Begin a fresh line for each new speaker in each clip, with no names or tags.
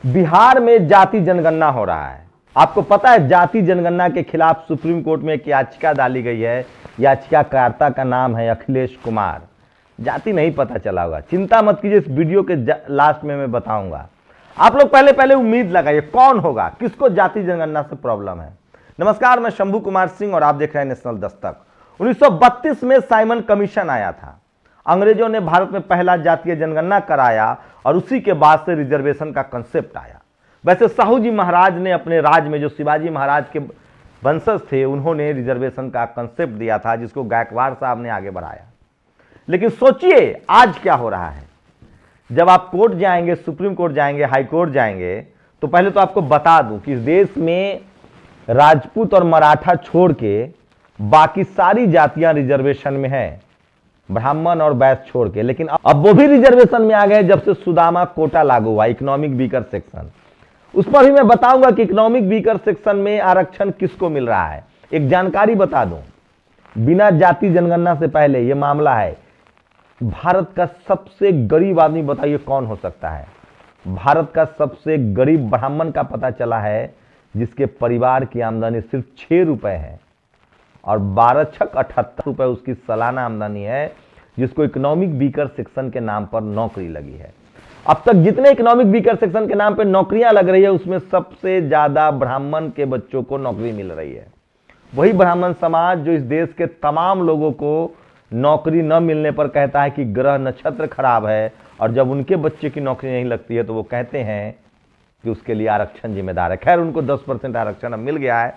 बिहार में जाति जनगणना हो रहा है। आपको पता है जाति जनगणना के खिलाफ सुप्रीम कोर्ट में एक याचिका डाली गई है। याचिकाकर्ता का नाम है अखिलेश कुमार। जाति नहीं पता चला होगा, चिंता मत कीजिए, इस वीडियो के लास्ट में मैं बताऊंगा। आप लोग पहले उम्मीद लगाइए कौन होगा, किसको जाति जनगणना से प्रॉब्लम है। नमस्कार, मैं शंभू कुमार सिंह और आप देख रहे हैं नेशनल दस्तक। 1932 में साइमन कमीशन आया था। अंग्रेजों ने भारत में पहला जातीय जनगणना कराया और उसी के बाद से रिजर्वेशन का कंसेप्ट आया। वैसे साहू जी महाराज ने अपने राज में, जो शिवाजी महाराज के वंशज थे, उन्होंने रिजर्वेशन का कंसेप्ट दिया था, जिसको गायकवाड़ साहब ने आगे बढ़ाया। लेकिन सोचिए आज क्या हो रहा है। जब आप कोर्ट जाएंगे, सुप्रीम कोर्ट जाएंगे, हाई कोर्ट जाएंगे, तो पहले तो आपको बता दूं कि इस देश में राजपूत और मराठा छोड़ के बाकी सारी जातियां रिजर्वेशन में हैं, ब्राह्मण और वैश्य छोड़ के। लेकिन अब वो भी रिजर्वेशन में आ गए जब से सुदामा कोटा लागू हुआ, इकोनॉमिक वीकर सेक्शन। उस पर भी मैं बताऊंगा कि इकोनॉमिक वीकर सेक्शन में आरक्षण किसको मिल रहा है। एक जानकारी बता दूं, बिना जाति जनगणना से पहले यह मामला है, भारत का सबसे गरीब आदमी बताइए कौन हो सकता है। भारत का सबसे गरीब ब्राह्मण का पता चला है, जिसके परिवार की आमदनी सिर्फ 6 रुपए है और 12 छक 78 रुपए उसकी सालाना आमदनी है, जिसको इकोनॉमिक वीकर सेक्शन के नाम पर नौकरी लगी है। अब तक जितने इकोनॉमिक वीकर सेक्शन के नाम पर नौकरियां लग रही है, उसमें सबसे ज्यादा ब्राह्मण के बच्चों को नौकरी मिल रही है। वही ब्राह्मण समाज जो इस देश के तमाम लोगों को नौकरी न मिलने पर कहता है कि ग्रह नक्षत्र खराब है, और जब उनके बच्चे की नौकरी नहीं लगती है तो वो कहते हैं कि उसके लिए आरक्षण जिम्मेदार है। खैर, उनको 10% आरक्षण अब मिल गया है।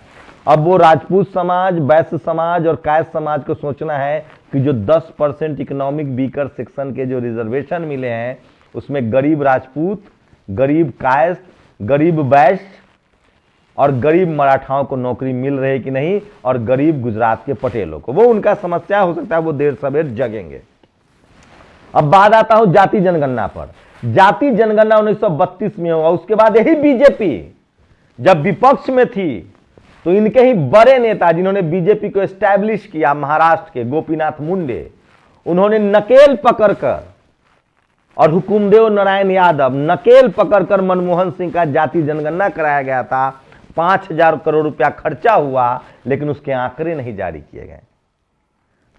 अब वो राजपूत समाज, वैश्य समाज और कायस्थ समाज को सोचना है कि जो 10% इकोनॉमिक वीकर सेक्शन के जो रिजर्वेशन मिले हैं, उसमें गरीब राजपूत, गरीब कायस्थ, गरीब वैश्य और गरीब मराठाओं को नौकरी मिल रही है कि नहीं, और गरीब गुजरात के पटेलों को। वो उनका समस्या हो सकता है, वो देर सवेर जगेंगे। अब बात आता हूं जाति जनगणना पर। जाति जनगणना 1932 में हुआ। उसके बाद यही बीजेपी जब विपक्ष में थी, तो इनके ही बड़े नेता जिन्होंने बीजेपी को एस्टैब्लिश किया, महाराष्ट्र के गोपीनाथ मुंडे, उन्होंने नकेल पकड़कर, और हुकुमदेव नारायण यादव, नकेल पकड़कर मनमोहन सिंह का जाति जनगणना कराया गया था। 5,000 करोड़ रुपया खर्चा हुआ, लेकिन उसके आंकड़े नहीं जारी किए गए।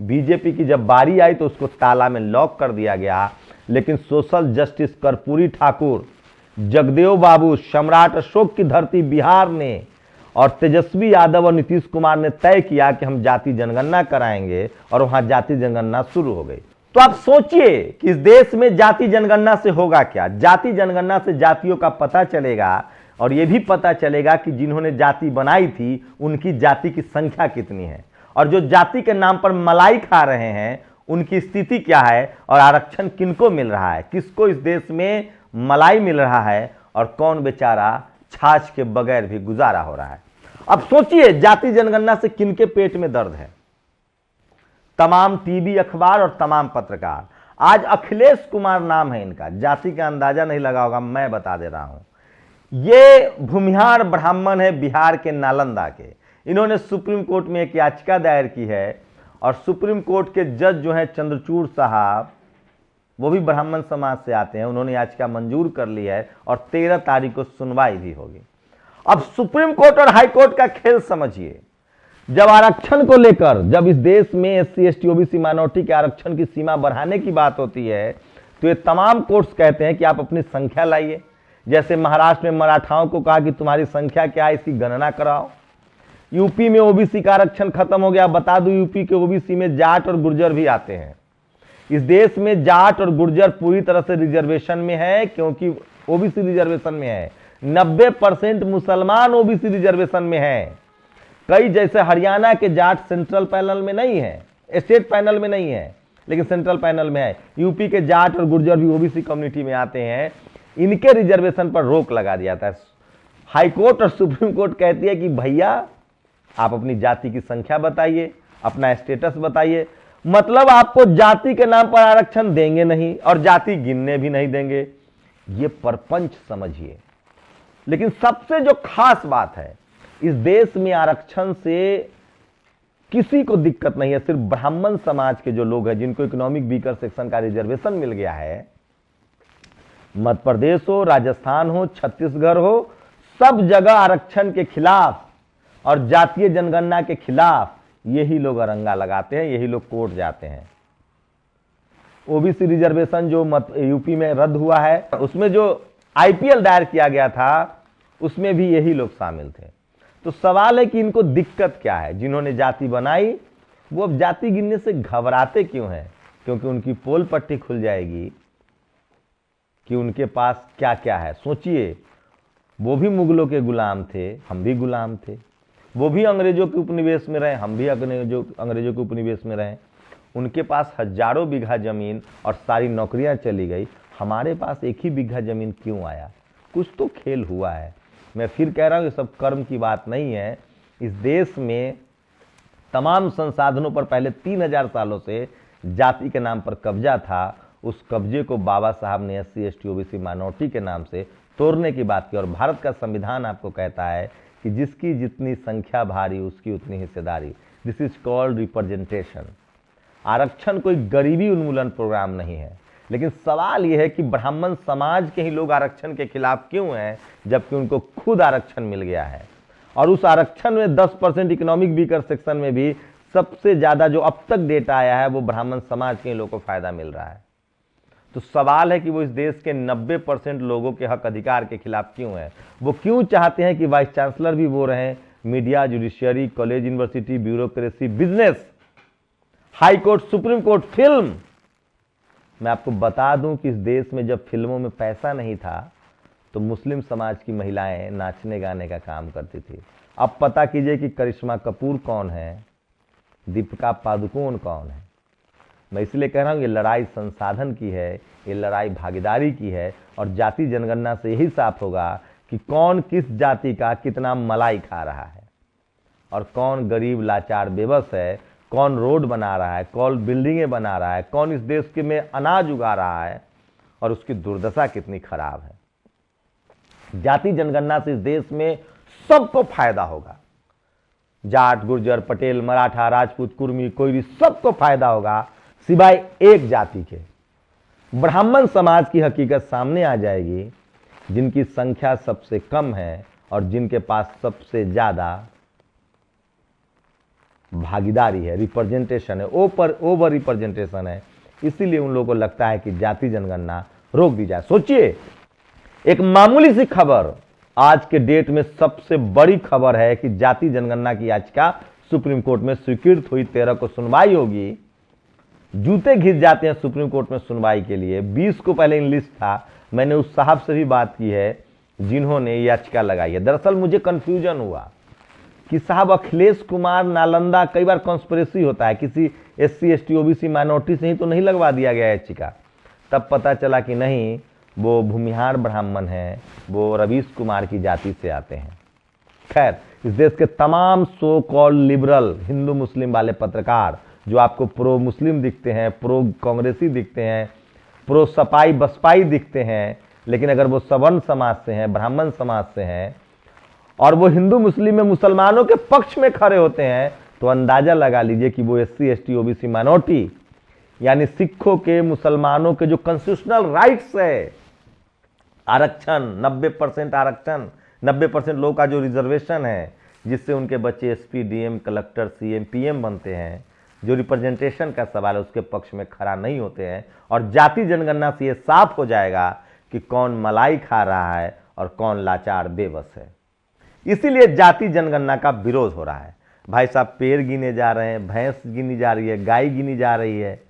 बीजेपी की जब बारी आई तो उसको ताला में लॉक कर दिया गया। लेकिन सोशल जस्टिस कर्पूरी ठाकुर, जगदेव बाबू, सम्राट अशोक की धरती बिहार ने, और तेजस्वी यादव और नीतीश कुमार ने तय किया कि हम जाति जनगणना कराएंगे, और वहां जाति जनगणना शुरू हो गई। तो आप सोचिए कि इस देश में जाति जनगणना से होगा क्या। जाति जनगणना से जातियों का पता चलेगा, और यह भी पता चलेगा कि जिन्होंने जाति बनाई थी उनकी जाति की संख्या कितनी है, और जो जाति के नाम पर मलाई खा रहे हैं उनकी स्थिति क्या है, और आरक्षण किनको मिल रहा है, किसको इस देश में मलाई मिल रहा है, और कौन बेचारा छाछ के बगैर भी गुजारा हो रहा है। अब सोचिए जाति जनगणना से किनके पेट में दर्द है। तमाम टीवी, अखबार और तमाम पत्रकार। आज अखिलेश कुमार नाम है इनका। जाति का अंदाजा नहीं लगा होगा, मैं बता दे रहा हूं। ये भूमिहार ब्राह्मण है, बिहार के नालंदा के। इन्होंने सुप्रीम कोर्ट में एक याचिका दायर की है, और सुप्रीम कोर्ट के जज जो हैं चंद्रचूड़ साहब, वो भी ब्राह्मण समाज से आते हैं। उन्होंने याचिका मंजूर कर ली है, और 13 तारीख को सुनवाई भी होगी। अब सुप्रीम कोर्ट और हाई कोर्ट का खेल समझिए। जब आरक्षण को लेकर, जब इस देश में SC, ST, OBC माइनॉरिटी के आरक्षण की सीमा बढ़ाने की बात होती है, तो ये तमाम कोर्ट्स कहते हैं कि आप अपनी संख्या लाइए। जैसे महाराष्ट्र में मराठाओं को कहा कि तुम्हारी संख्या क्या है, इसकी गणना कराओ। यूपी में OBC का आरक्षण खत्म हो गया। बता दूं, यूपी के OBC में जाट और गुर्जर भी आते हैं। इस देश में जाट और गुर्जर पूरी तरह से रिजर्वेशन में है, क्योंकि OBC रिजर्वेशन में है। 90% मुसलमान OBC रिजर्वेशन में है। कई जैसे हरियाणा के जाट सेंट्रल पैनल में नहीं है, स्टेट पैनल में नहीं है, लेकिन सेंट्रल पैनल में है। यूपी के जाट और गुर्जर भी OBC कम्युनिटी में आते हैं। इनके रिजर्वेशन पर रोक लगा दिया था। हाई कोर्ट और सुप्रीम कोर्ट कहती है कि भैया आप अपनी जाति की संख्या बताइए, अपना स्टेटस बताइए। मतलब आपको जाति के नाम पर आरक्षण देंगे नहीं, और जाति गिनने भी नहीं देंगे। ये परपंच समझिए। लेकिन सबसे जो खास बात है, इस देश में आरक्षण से किसी को दिक्कत नहीं है। सिर्फ ब्राह्मण समाज के जो लोग हैं, जिनको इकोनॉमिक वीकर सेक्शन का रिजर्वेशन मिल गया है, मध्य प्रदेश हो, राजस्थान हो, छत्तीसगढ़ हो, सब जगह आरक्षण के खिलाफ और जातीय जनगणना के खिलाफ यही लोग अरंगा लगाते हैं, यही लोग कोर्ट जाते हैं। ओबीसी रिजर्वेशन जो यूपी में रद्द हुआ है, उसमें जो आईपीएल दायर किया गया था, उसमें भी यही लोग शामिल थे। तो सवाल है कि इनको दिक्कत क्या है? जिन्होंने जाति बनाई वो अब जाति गिनने से घबराते क्यों हैं? क्योंकि उनकी पोल पट्टी खुल जाएगी कि उनके पास क्या क्या है। सोचिए, वो भी मुगलों के गुलाम थे, हम भी गुलाम थे। वो भी अंग्रेजों के उपनिवेश में रहे, हम भी अंग्रेजों के उपनिवेश में रहे। उनके पास हजारों बीघा जमीन और सारी नौकरियां चली गई, हमारे पास एक ही बीघा जमीन क्यों आया? कुछ तो खेल हुआ है। मैं फिर कह रहा हूं, ये सब कर्म की बात नहीं है। इस देश में तमाम संसाधनों पर पहले 3000 सालों से जाति के नाम पर कब्जा था। उस कब्जे को बाबा साहब ने SC ST OBC माइनॉरिटी के नाम से तोड़ने की बात की। और भारत का संविधान आपको कहता है कि जिसकी जितनी संख्या भारी उसकी उतनी हिस्सेदारी। This is called representation. आरक्षण कोई गरीबी उन्मूलन प्रोग्राम नहीं है। लेकिन सवाल यह है कि ब्राह्मण समाज के ही लोग आरक्षण के खिलाफ क्यों हैं, जबकि उनको खुद आरक्षण मिल गया है। और उस आरक्षण में 10% इकोनॉमिक वीकर सेक्शन में भी सबसे ज्यादा जो अब तक डेटा आया है वो ब्राह्मण समाज के लोगों को फायदा मिल रहा है। तो सवाल है कि वो इस देश के 90% लोगों के हक अधिकार के खिलाफ क्यों है? वो क्यों चाहते हैं कि वाइस चांसलर भी वो रहें? Media, judiciary, college, university, bureaucracy, business, high court, supreme court, film. मैं आपको बता दूं कि इस देश में जब फिल्मों में पैसा नहीं था तो मुस्लिम समाज की महिलाएं नाचने गाने का काम करती थी। अब पता कीजिए कि करिश्मा कपूर कौन है, दीपिका पादुकोण कौन है। मैं इसलिए कह रहा हूं, ये लड़ाई संसाधन की है, ये लड़ाई भागीदारी की है। और जाति जनगणना से यही साफ होगा कि कौन किस जाति का कितना मलाई खा रहा है और कौन गरीब लाचार बेबस है, कौन रोड बना रहा है, कौन बिल्डिंगें बना रहा है, कौन इस देश के में अनाज उगा रहा है और उसकी दुर्दशा कितनी खराब है। जाति जनगणना से इस देश में सबको फायदा होगा। जाट, गुर्जर, पटेल, मराठा, राजपूत, कुर्मी, कोई सबको फायदा होगा, सिवाय एक जाति के। ब्राह्मण समाज की हकीकत सामने आ जाएगी, जिनकी संख्या सबसे कम है और जिनके पास सबसे ज्यादा भागीदारी है, रिप्रेजेंटेशन है, ओवर रिप्रेजेंटेशन है। इसीलिए उन लोगों को लगता है कि जाति जनगणना रोक दी जाए। सोचिए, एक मामूली सी खबर, आज के डेट में सबसे बड़ी खबर है कि जाति जनगणना की याचिका सुप्रीम कोर्ट में स्वीकृत हुई। 13 को सुनवाई होगी। जूते घिस जाते हैं सुप्रीम कोर्ट में सुनवाई के लिए। 20 को पहले इन लिस्ट था। मैंने उस साहब से भी बात की है जिन्होंने याचिका लगाई है। दरअसल मुझे कंफ्यूजन हुआ कि साहब अखिलेश कुमार नालंदा, कई बार कॉन्स्पिरेसी होता है, किसी SC ST OBC माइनॉरिटी से ही तो नहीं लगवा दिया गया याचिका। तब पता चला कि नहीं, वो भूमिहार ब्राह्मण हैं, वो रवीश कुमार की जाति से आते हैं। खैर, इस देश के तमाम सो कॉल्ड लिबरल हिंदू मुस्लिम वाले पत्रकार जो आपको प्रो मुस्लिम दिखते हैं, प्रो कांग्रेसी दिखते हैं, प्रो सपाई बसपाई दिखते हैं, लेकिन अगर वो सवर्ण समाज से हैं, ब्राह्मण समाज से हैं और वो हिंदू मुस्लिम में मुसलमानों के पक्ष में खड़े होते हैं, तो अंदाजा लगा लीजिए कि वो SC ST OBC माइनॉरिटी यानी सिखों के, मुसलमानों के जो कॉन्स्टिट्यूशनल राइट्स है, आरक्षण 90% आरक्षण, 90% लोगों का जो रिजर्वेशन है, जिससे उनके बच्चे SP DM collector CM PM बनते हैं, जो रिप्रेजेंटेशन का सवाल है उसके पक्ष में खड़ा नहीं होते हैं। और जाति जनगणना से यह साफ हो जाएगा कि कौन मलाई खा रहा है और कौन लाचार बेबस है। इसीलिए जाति जनगणना का विरोध हो रहा है। भाई साहब, पेड़ गिने जा रहे हैं, भैंस गिनी जा रही है, गाय गिनी जा रही है,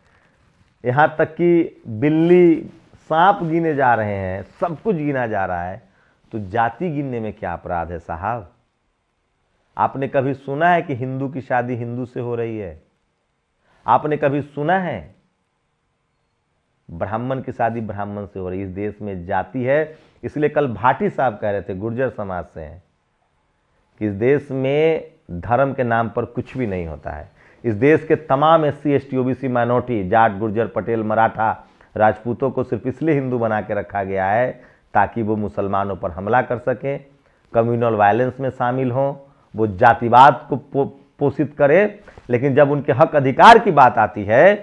यहां तक कि बिल्ली, सांप गिने जा रहे हैं, सब कुछ गिना जा रहा है। तो जाति गिनने में क्या अपराध है साहब? आपने कभी सुना है कि हिंदू की शादी हिंदू से हो रही है? आपने कभी सुना है ब्राह्मण की शादी ब्राह्मण से हो रही? इस देश में जाति है। इसलिए कल भाटी साहब कह रहे थे, गुर्जर समाज से हैं, कि इस देश में धर्म के नाम पर कुछ भी नहीं होता है। इस देश के तमाम SC ST OBC minority, Jat, Gurjar, Patel, Maratha, राजपूतों को सिर्फ इसलिए हिंदू बना के रखा गया है ताकि वो मुसलमानों पर हमला कर सकें, कम्युनल वायलेंस में शामिल हों, वो जातिवाद को पोषित करें। लेकिन जब उनके हक अधिकार की बात आती है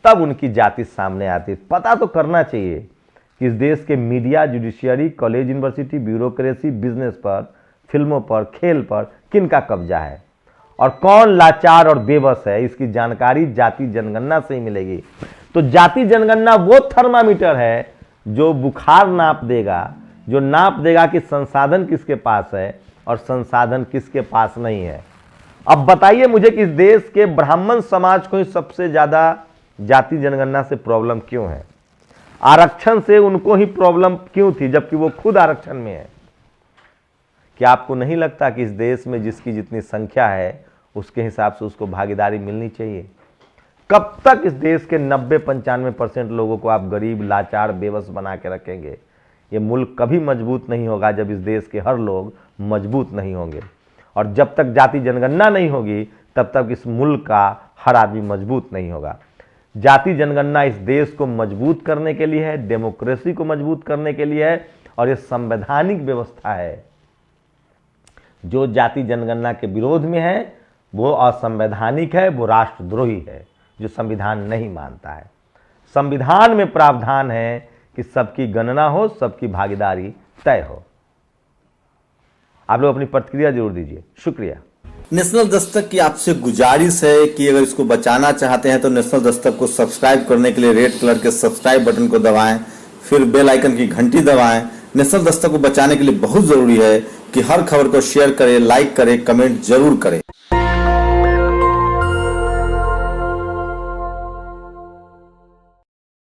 तब उनकी जाति सामने आती है। पता तो करना चाहिए कि इस देश के media, judiciary, college, university, bureaucracy, business पर, फिल्मों पर, खेल पर किनका कब्जा है और कौन लाचार और बेबस है, इसकी जानकारी जाति जनगणना से ही मिलेगी। तो जाति जनगणना वो थर्मामीटर है जो बुखार नाप देगा, जो नाप देगा कि संसाधन किसके पास है और संसाधन किसके पास नहीं है। अब बताइए मुझे कि इस देश के ब्राह्मण समाज को ही सबसे ज्यादा जाति जनगणना से प्रॉब्लम क्यों है? आरक्षण से उनको ही प्रॉब्लम क्यों थी जबकि वो खुद आरक्षण में है? क्या आपको नहीं लगता कि इस देश में जिसकी जितनी संख्या है उसके हिसाब से उसको भागीदारी मिलनी चाहिए? कब तक इस देश के 90-95% लोगों को आप गरीब, लाचार, बेबस बना के रखेंगे? ये मुल्क कभी मजबूत नहीं होगा जब इस देश के हर लोग मजबूत नहीं होंगे। और जब तक जाति जनगणना नहीं होगी तब तक इस मुल्क का हर आदमी मजबूत नहीं होगा। जाति जनगणना इस देश को मजबूत करने के लिए है, डेमोक्रेसी को मजबूत करने के लिए है, और ये संवैधानिक व्यवस्था है। जो जाति जनगणना के विरोध में है वो असंवैधानिक है, वो राष्ट्रद्रोही है जो संविधान नहीं मानता है। संविधान में प्रावधान है कि सबकी गणना हो, सबकी भागीदारी तय हो। आप लोग अपनी प्रतिक्रिया जरूर दीजिए। शुक्रिया।
नेशनल दस्तक की आपसे गुजारिश है कि अगर इसको बचाना चाहते हैं तो नेशनल दस्तक को सब्सक्राइब करने के लिए रेड कलर के सब्सक्राइब बटन को दबाएं, फिर बेल आइकन की घंटी दबाएं। नेशनल दस्तक को बचाने के लिए बहुत जरूरी है कि हर खबर को शेयर करें, लाइक करें, कमेंट जरूर करें।